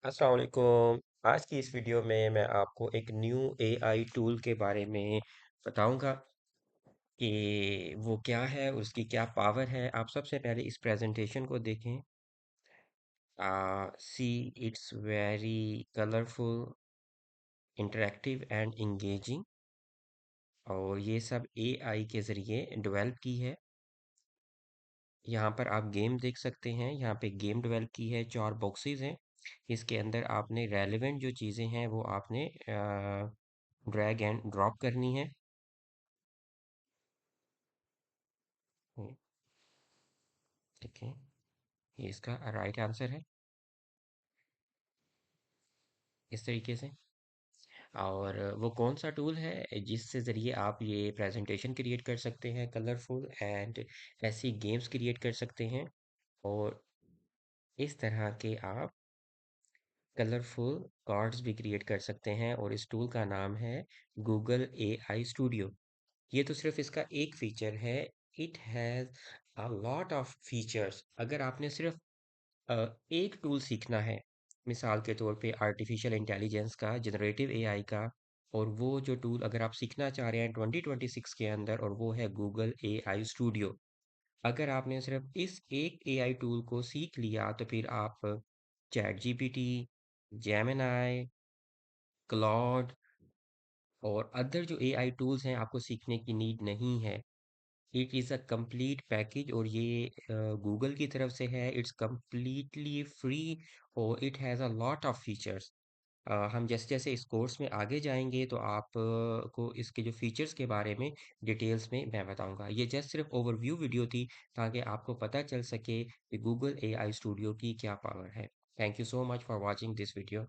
अस्सलाम वालेकुम। आज की इस वीडियो में मैं आपको एक न्यू एआई टूल के बारे में बताऊंगा कि वो क्या है, उसकी क्या पावर है। आप सबसे पहले इस प्रेजेंटेशन को देखें। See it's very colourful, interactive and engaging, और ये सब एआई के ज़रिए डेवलप की है। यहाँ पर आप गेम देख सकते हैं। यहाँ पे गेम डेवलप की है, 4 बॉक्सेस हैं। इसके अंदर आपने रेलेवेंट जो चीज़ें हैं वो आपने ड्रैग एंड ड्रॉप करनी है। ठीक है, ये इसका राइट आंसर है इस तरीके से। और वो कौन सा टूल है जिससे ज़रिए आप ये प्रेजेंटेशन क्रिएट कर सकते हैं कलरफुल एंड ऐसी गेम्स क्रिएट कर सकते हैं, और इस तरह के आप कलरफुल कार्ड्स भी क्रिएट कर सकते हैं। और इस टूल का नाम है गूगल एआई स्टूडियो। ये तो सिर्फ इसका एक फीचर है। It has a lot of features. अगर आपने सिर्फ एक टूल सीखना है, मिसाल के तौर पे आर्टिफिशियल इंटेलिजेंस का, जनरेटिव एआई का, और वो जो टूल अगर आप सीखना चाह रहे हैं 2026 के अंदर, और वो है गूगल एआई स्टूडियो। अगर आपने सिर्फ इस एक एआई टूल को सीख लिया तो फिर आप चैट जीपीटी, जेमिनाई, क्लॉड और अदर जो एआई टूल्स हैं आपको सीखने की नीड नहीं है। It is a complete package, और ये गूगल की तरफ से है। इट्स कंप्लीटली फ्री, और it has a lot of features. हम जैसे जैसे इस कोर्स में आगे जाएंगे तो आप को इसके जो फीचर्स के बारे में डिटेल्स में मैं बताऊंगा। ये जस्ट सिर्फ ओवरव्यू वीडियो थी ताकि आपको पता चल सके कि गूगल एआई स्टूडियो की क्या पावर है। Thank you so much for watching this video.